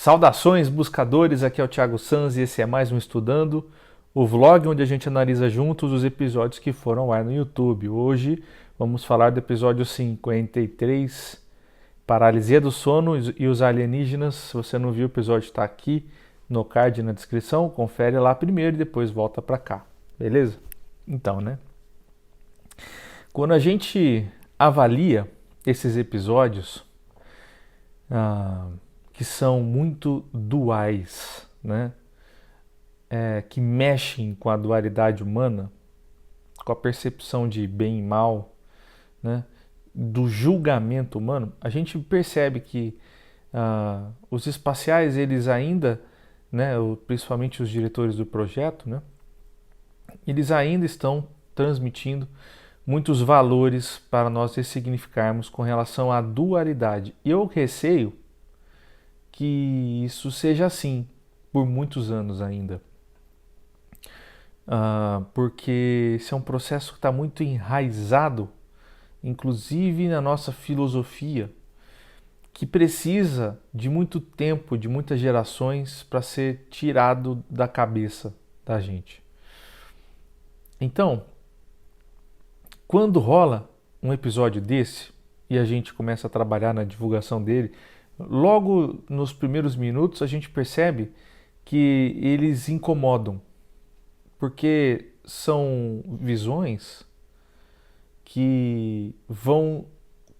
Saudações, buscadores, aqui é o Thiago Sanz e esse é mais um Estudando, o vlog onde a gente analisa juntos os episódios que foram ao ar no YouTube. Hoje vamos falar do episódio 53, Paralisia do Sono e os Alienígenas. Se você não viu, o episódio está aqui no card na descrição, confere lá primeiro e depois volta para cá, beleza? Então, né? Quando a gente avalia esses episódios, que são muito duais, né? Que mexem com a dualidade humana, com a percepção de bem e mal, né? Do julgamento humano, a gente percebe que os espaciais, eles ainda, né, principalmente os diretores do projeto, né, eles ainda estão transmitindo muitos valores para nós ressignificarmos com relação à dualidade. E eu receio que isso seja assim por muitos anos ainda. Porque esse é um processo que está muito enraizado, inclusive na nossa filosofia, que precisa de muito tempo, de muitas gerações para ser tirado da cabeça da gente. Então, quando rola um episódio desse e a gente começa a trabalhar na divulgação dele, logo nos primeiros minutos a gente percebe que eles incomodam, porque são visões que vão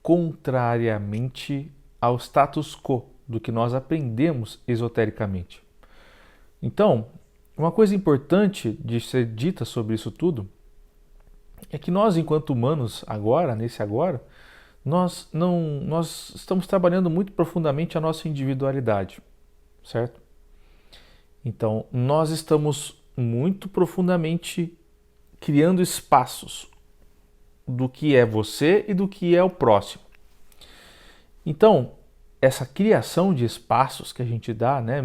contrariamente ao status quo do que nós aprendemos esotericamente. Então, uma coisa importante de ser dita sobre isso tudo é que nós, enquanto humanos, agora, nós estamos trabalhando muito profundamente a nossa individualidade, certo? Então, nós estamos muito profundamente criando espaços do que é você e do que é o próximo. Então, essa criação de espaços que a gente dá, né,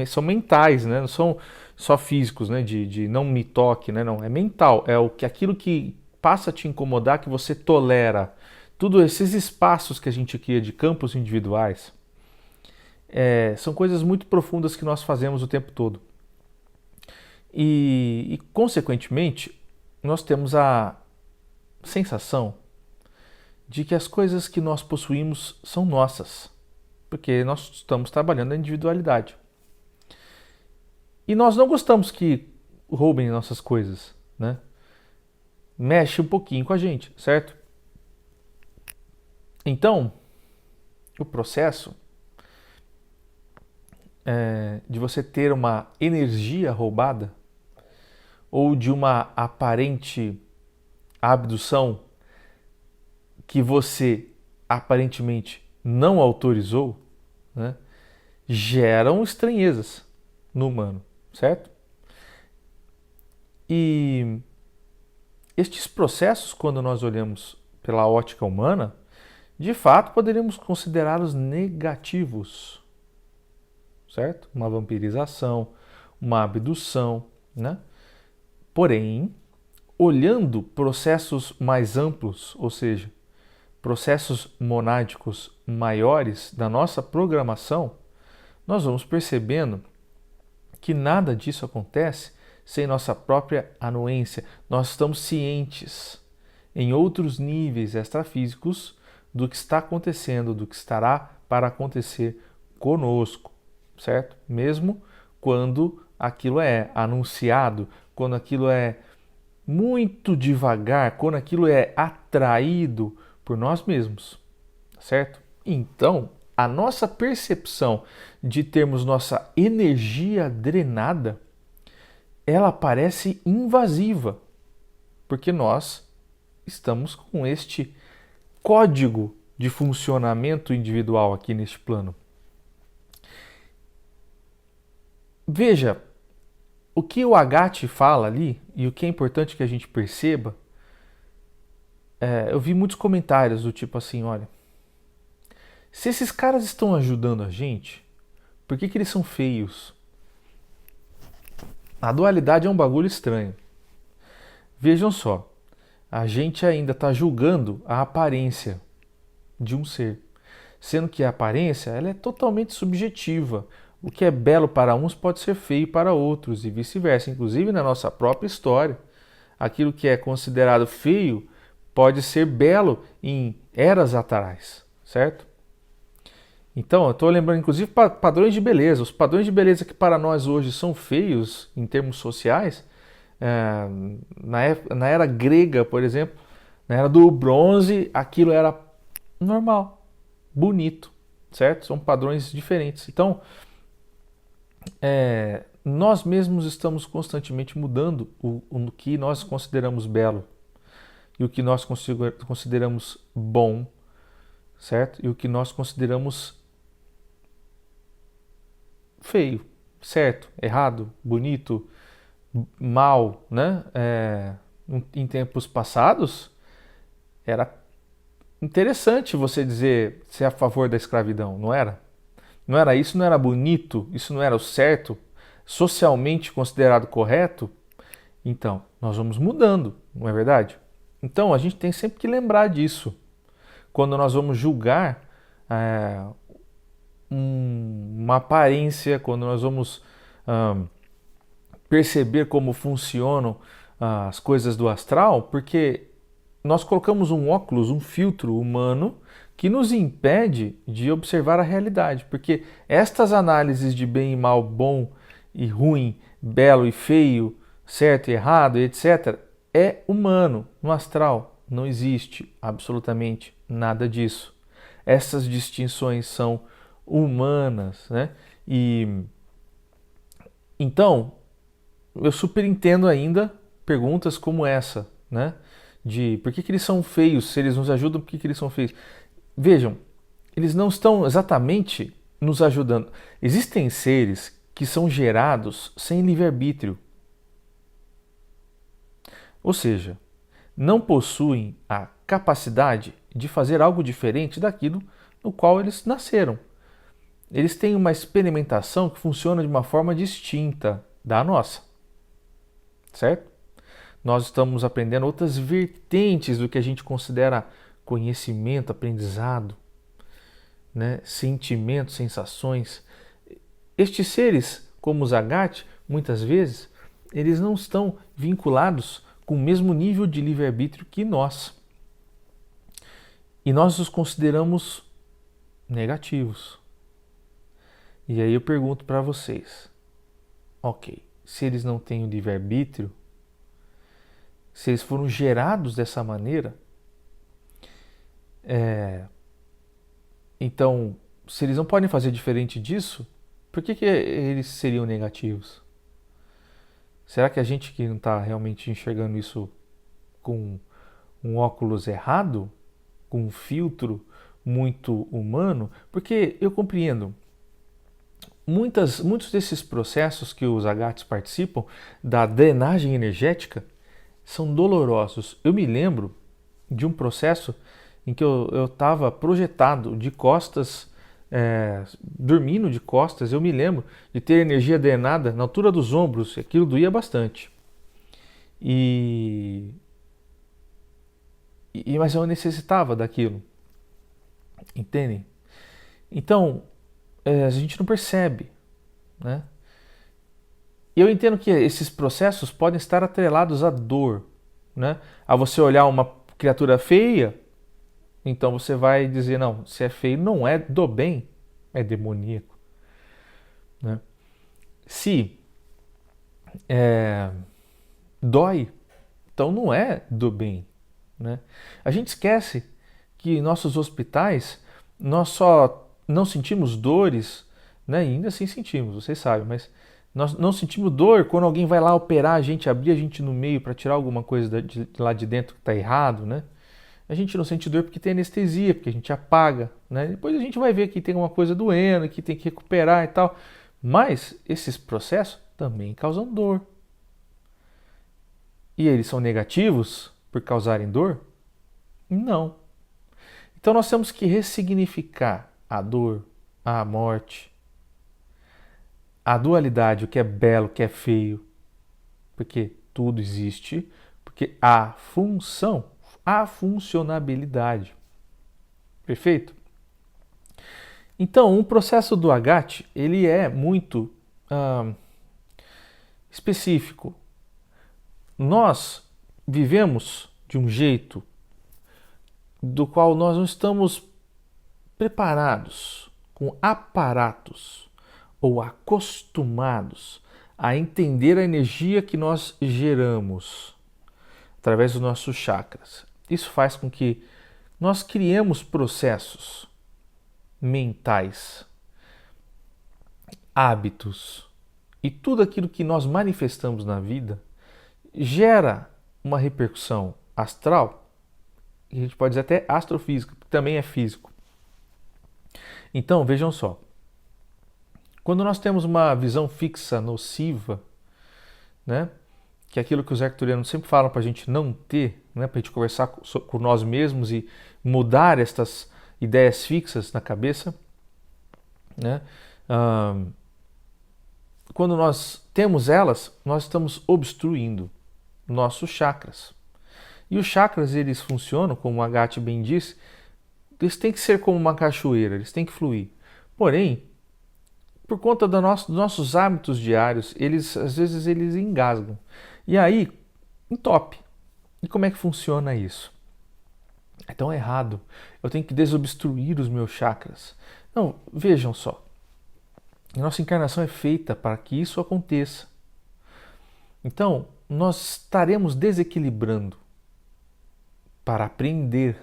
são mentais, né, não são só físicos, né, de não me toque, né, não, é mental, é aquilo que passa a te incomodar, que você tolera. Tudo esses espaços que a gente cria de campos individuais são coisas muito profundas que nós fazemos o tempo todo. E consequentemente, nós temos a sensação de que as coisas que nós possuímos são nossas, porque nós estamos trabalhando a individualidade. E nós não gostamos que roubem nossas coisas, né? Mexe um pouquinho com a gente, certo? Então, o processo de você ter uma energia roubada ou de uma aparente abdução que você aparentemente não autorizou, né, geram estranhezas no humano, certo? E estes processos, quando nós olhamos pela ótica humana, de fato poderíamos considerá-los negativos, certo? Uma vampirização, uma abdução, né? Porém, olhando processos mais amplos, ou seja, processos monádicos maiores da nossa programação, nós vamos percebendo que nada disso acontece sem nossa própria anuência. Nós estamos cientes em outros níveis extrafísicos do que está acontecendo, do que estará para acontecer conosco, certo? Mesmo quando aquilo é anunciado, quando aquilo é muito devagar, quando aquilo é atraído por nós mesmos, certo? Então, a nossa percepção de termos nossa energia drenada, ela parece invasiva, porque nós estamos com este código de funcionamento individual aqui neste plano. Veja, o que o Agathe fala ali, e o que é importante que a gente perceba, eu vi muitos comentários do tipo assim, olha, se esses caras estão ajudando a gente, por que eles são feios? A dualidade é um bagulho estranho. Vejam só, a gente ainda está julgando a aparência de um ser, sendo que a aparência ela é totalmente subjetiva. O que é belo para uns pode ser feio para outros e vice-versa. Inclusive na nossa própria história, aquilo que é considerado feio pode ser belo em eras atrás, certo? Então, eu estou lembrando inclusive padrões de beleza. Os padrões de beleza que para nós hoje são feios em termos sociais, é, na era grega, por exemplo, na era do bronze, aquilo era normal, bonito, certo? São padrões diferentes. Então, nós mesmos estamos constantemente mudando o que nós consideramos belo e o que nós consideramos bom, certo? E o que nós consideramos feio, certo, errado, bonito, mal, né? Em tempos passados, era interessante você dizer ser a favor da escravidão, não era? Não era isso, não era bonito, isso não era o certo, socialmente considerado correto? Então, nós vamos mudando, não é verdade? Então, a gente tem sempre que lembrar disso. Quando nós vamos julgar uma aparência, quando nós vamos perceber como funcionam as coisas do astral, porque nós colocamos um óculos, um filtro humano que nos impede de observar a realidade, porque estas análises de bem e mal, bom e ruim, belo e feio, certo e errado, etc., é humano. No astral não existe absolutamente nada disso. Essas distinções são humanas, né? E então eu super entendo ainda perguntas como essa, né? De por que eles são feios, se eles nos ajudam, por que eles são feios? Vejam, eles não estão exatamente nos ajudando. Existem seres que são gerados sem livre-arbítrio. Ou seja, não possuem a capacidade de fazer algo diferente daquilo no qual eles nasceram. Eles têm uma experimentação que funciona de uma forma distinta da nossa, certo? Nós estamos aprendendo outras vertentes do que a gente considera conhecimento, aprendizado, né? Sentimentos, sensações. Estes seres, como os Agat, muitas vezes, eles não estão vinculados com o mesmo nível de livre-arbítrio que nós. E nós os consideramos negativos. E aí eu pergunto para vocês, ok, se eles não têm o livre-arbítrio, se eles foram gerados dessa maneira, então, se eles não podem fazer diferente disso, por que eles seriam negativos? Será que a gente que não está realmente enxergando isso com um óculos errado, com um filtro muito humano? Porque eu compreendo, muitos desses processos que os Agats participam, da drenagem energética, são dolorosos. Eu me lembro de um processo em que eu estava projetado de costas, dormindo de costas. Eu me lembro de ter energia drenada na altura dos ombros, e aquilo doía bastante. Mas eu necessitava daquilo, entendem? Então, a gente não percebe, né? E eu entendo que esses processos podem estar atrelados à dor, né? A você olhar uma criatura feia, então você vai dizer, não, se é feio não é do bem, é demoníaco, né? Se dói, então não é do bem, né? A gente esquece que em nossos hospitais nós só não sentimos dores, né? E ainda assim sentimos, vocês sabem, mas nós não sentimos dor quando alguém vai lá operar a gente, abrir a gente no meio para tirar alguma coisa de lá de dentro que está errado, né? A gente não sente dor porque tem anestesia, porque a gente apaga, né? Depois a gente vai ver que tem uma coisa doendo, que tem que recuperar e tal. Mas esses processos também causam dor. E eles são negativos por causarem dor? Não. Então nós temos que ressignificar a dor, a morte, a dualidade, o que é belo, o que é feio, porque tudo existe, porque há função, há funcionabilidade. Perfeito? Então, o processo do Agate, ele é muito específico. Nós vivemos de um jeito do qual nós não estamos preparados, com aparatos ou acostumados a entender a energia que nós geramos através dos nossos chakras. Isso faz com que nós criemos processos mentais, hábitos e tudo aquilo que nós manifestamos na vida gera uma repercussão astral, e a gente pode dizer até astrofísica, que também é físico. Então, vejam só, quando nós temos uma visão fixa nociva, né, que é aquilo que os arcturianos sempre falam para a gente não ter, né, para a gente conversar com nós mesmos e mudar estas ideias fixas na cabeça, né, quando nós temos elas, nós estamos obstruindo nossos chakras. E os chakras, eles funcionam, como o Agate bem disse, eles têm que ser como uma cachoeira, eles têm que fluir. Porém, por conta dos nossos hábitos diários, às vezes eles engasgam. E aí, entope. E como é que funciona isso? É tão errado. Eu tenho que desobstruir os meus chakras. Não, vejam só. A nossa encarnação é feita para que isso aconteça. Então, nós estaremos desequilibrando para aprender.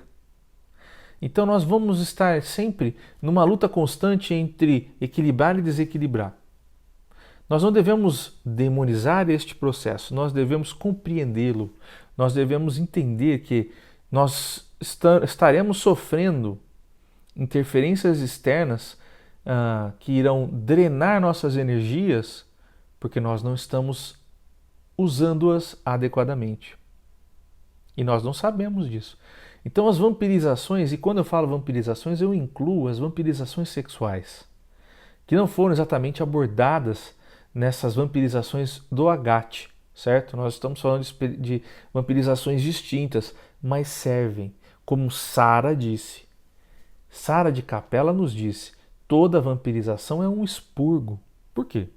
Então, nós vamos estar sempre numa luta constante entre equilibrar e desequilibrar. Nós não devemos demonizar este processo, nós devemos compreendê-lo, nós devemos entender que nós estaremos sofrendo interferências externas que irão drenar nossas energias porque nós não estamos usando-as adequadamente. E nós não sabemos disso. Então as vampirizações, e quando eu falo vampirizações, eu incluo as vampirizações sexuais, que não foram exatamente abordadas nessas vampirizações do Agate, certo? Nós estamos falando de vampirizações distintas, mas servem, como Sara disse. Sara de Capela nos disse, toda vampirização é um expurgo. Por quê?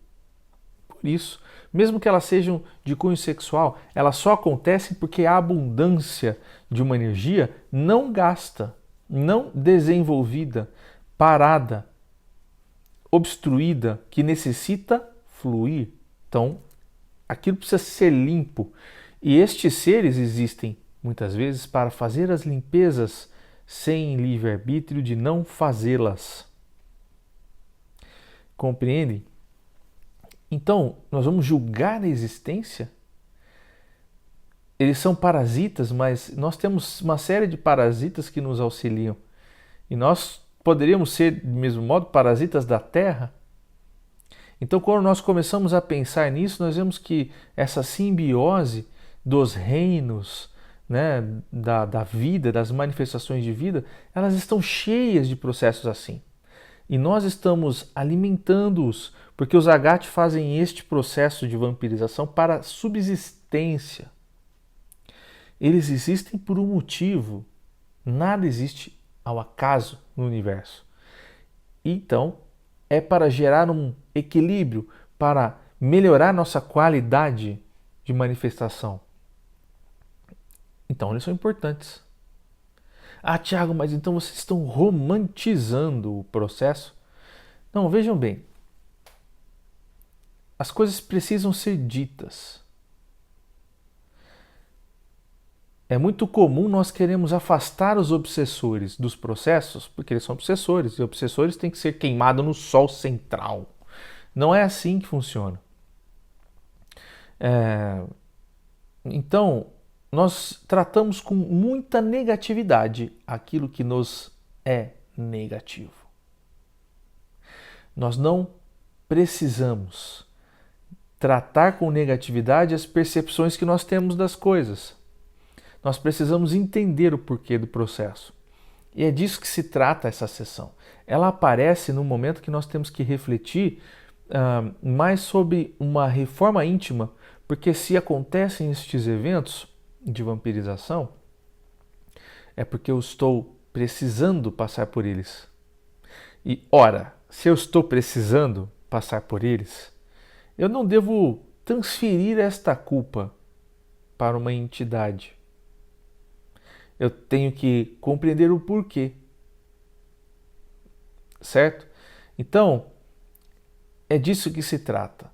Por isso, mesmo que elas sejam de cunho sexual, elas só acontecem porque a abundância de uma energia não gasta, não desenvolvida, parada, obstruída, que necessita fluir. Então, aquilo precisa ser limpo. E estes seres existem, muitas vezes, para fazer as limpezas sem livre-arbítrio de não fazê-las. Compreendem? Então, nós vamos julgar a existência? Eles são parasitas, mas nós temos uma série de parasitas que nos auxiliam. E nós poderíamos ser, do mesmo modo, parasitas da Terra? Então, quando nós começamos a pensar nisso, nós vemos que essa simbiose dos reinos, né, da vida, das manifestações de vida, elas estão cheias de processos assim. E nós estamos alimentando-os, porque os Agate fazem este processo de vampirização para subsistência. Eles existem por um motivo. Nada existe ao acaso no universo. Então, é para gerar um equilíbrio, para melhorar nossa qualidade de manifestação. Então, eles são importantes. Ah, Tiago, mas então vocês estão romantizando o processo? Não, vejam bem. As coisas precisam ser ditas. É muito comum nós queremos afastar os obsessores dos processos, porque eles são obsessores, e obsessores têm que ser queimados no sol central. Não é assim que funciona. Então, nós tratamos com muita negatividade aquilo que nos é negativo. Nós não precisamos tratar com negatividade as percepções que nós temos das coisas. Nós precisamos entender o porquê do processo. E é disso que se trata essa sessão. Ela aparece no momento que nós temos que refletir mais sobre uma reforma íntima, porque se acontecem estes eventos de vampirização, é porque eu estou precisando passar por eles. E ora, se eu estou precisando passar por eles, eu não devo transferir esta culpa para uma entidade. Eu tenho que compreender o porquê. Certo? Então, é disso que se trata.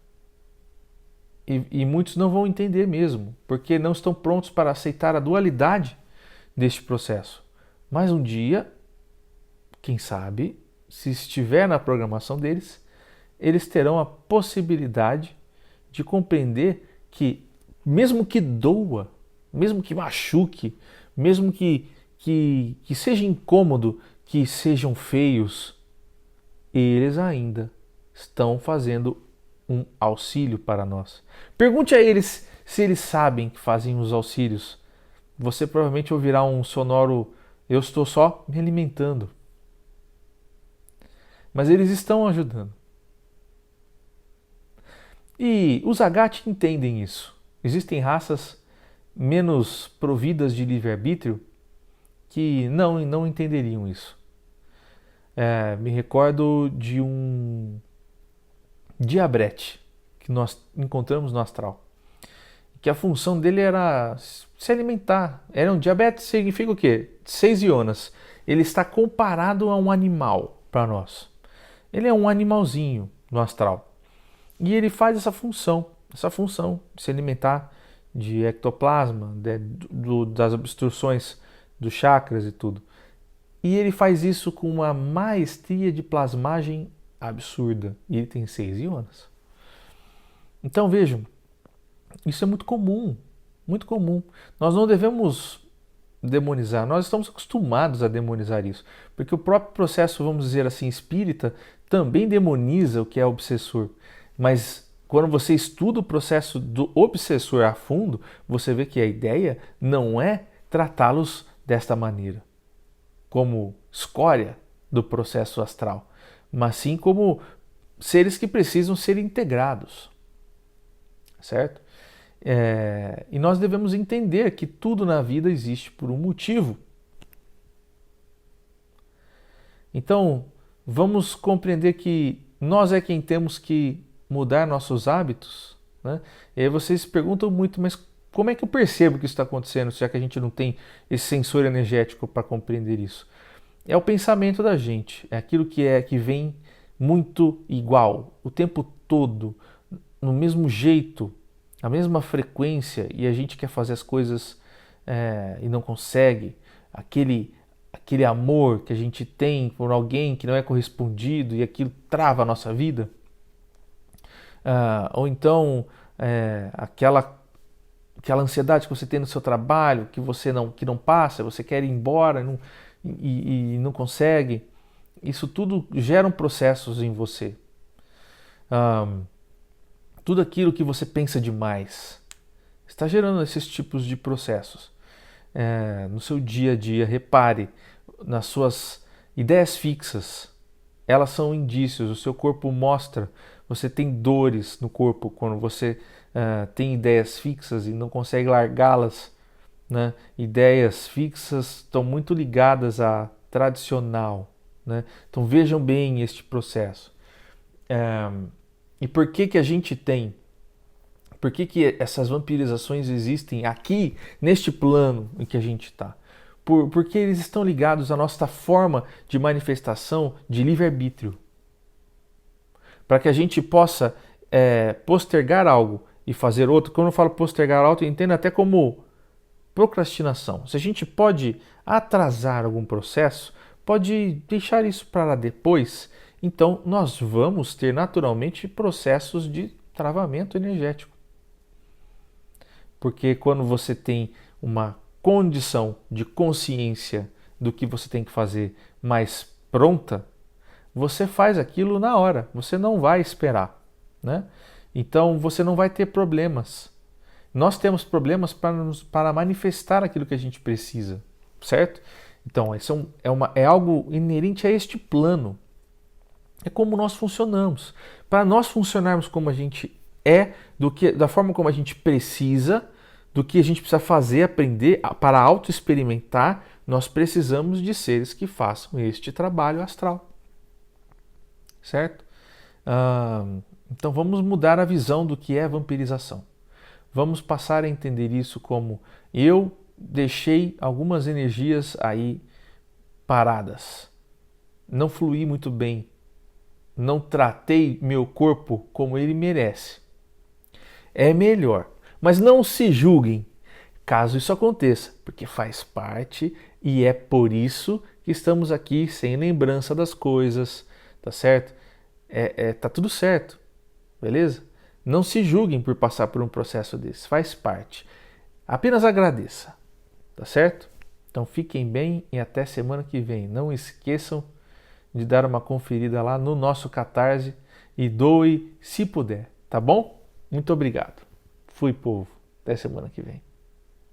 E muitos não vão entender mesmo, porque não estão prontos para aceitar a dualidade deste processo. Mas um dia, quem sabe, se estiver na programação deles, eles terão a possibilidade de compreender que, mesmo que doa, mesmo que machuque, mesmo que seja incômodo, que sejam feios, eles ainda estão fazendo um auxílio para nós. Pergunte a eles se eles sabem que fazem os auxílios. Você provavelmente ouvirá um sonoro: eu estou só me alimentando. Mas eles estão ajudando. E os Agat entendem isso. Existem raças menos providas de livre-arbítrio que não entenderiam isso. Me recordo de um diabrete que nós encontramos no astral, que a função dele era se alimentar. Era um diabetes, significa o quê? 6 ionas. Ele está comparado a um animal para nós. Ele é um animalzinho no astral. E ele faz essa função de se alimentar de ectoplasma, das obstruções dos chakras e tudo. E ele faz isso com uma maestria de plasmagem absurda. E ele tem 6 ionas. Então vejam, isso é muito comum, muito comum. Nós não devemos demonizar, nós estamos acostumados a demonizar isso. Porque o próprio processo, vamos dizer assim, espírita, também demoniza o que é obsessor. Mas quando você estuda o processo do obsessor a fundo, você vê que a ideia não é tratá-los desta maneira, como escória do processo astral, mas sim como seres que precisam ser integrados, certo? E nós devemos entender que tudo na vida existe por um motivo. Então, vamos compreender que nós é quem temos que mudar nossos hábitos, né? E aí vocês se perguntam muito, mas como é que eu percebo que isso está acontecendo, já que a gente não tem esse sensor energético para compreender isso? É o pensamento da gente, é aquilo que vem muito igual, o tempo todo, no mesmo jeito, a mesma frequência, e a gente quer fazer as coisas e não consegue. Aquele amor que a gente tem por alguém que não é correspondido e aquilo trava a nossa vida. Ou então aquela ansiedade que você tem no seu trabalho, que não passa, você quer ir embora e não consegue. Isso tudo gera processos em você. Tudo aquilo que você pensa demais está gerando esses tipos de processos. No seu dia a dia, repare nas suas ideias fixas. Elas são indícios, o seu corpo mostra. Você tem dores no corpo quando você tem ideias fixas e não consegue largá-las, né? Ideias fixas estão muito ligadas a tradicional, né? Então vejam bem este processo. E por que a gente tem? Por que essas vampirizações existem aqui, neste plano em que a gente está? Porque eles estão ligados à nossa forma de manifestação de livre-arbítrio. Para que a gente possa postergar algo e fazer outro. Quando eu falo postergar algo, eu entendo até como procrastinação. Se a gente pode atrasar algum processo, pode deixar isso para depois, então nós vamos ter naturalmente processos de travamento energético. Porque quando você tem uma condição de consciência do que você tem que fazer mais pronta, você faz aquilo na hora, você não vai esperar, né? Então você não vai ter problemas. Nós temos problemas para manifestar aquilo que a gente precisa, certo? Então isso é algo inerente a este plano. É como nós funcionamos. Para nós funcionarmos como a gente da forma como a gente precisa, do que a gente precisa fazer, aprender, para auto-experimentar, nós precisamos de seres que façam este trabalho astral. certo? Então vamos mudar a visão do que é vampirização. Vamos passar a entender isso como eu deixei algumas energias aí paradas, não fluí muito bem, não tratei meu corpo como ele merece. É melhor, mas não se julguem caso isso aconteça, porque faz parte e é por isso que estamos aqui sem lembrança das coisas, tá certo? Tá tudo certo, beleza? Não se julguem por passar por um processo desse, faz parte. Apenas agradeça, tá certo? Então fiquem bem e até semana que vem. Não esqueçam de dar uma conferida lá no nosso Catarse e doe se puder, tá bom? Muito obrigado. Fui, povo. Até semana que vem.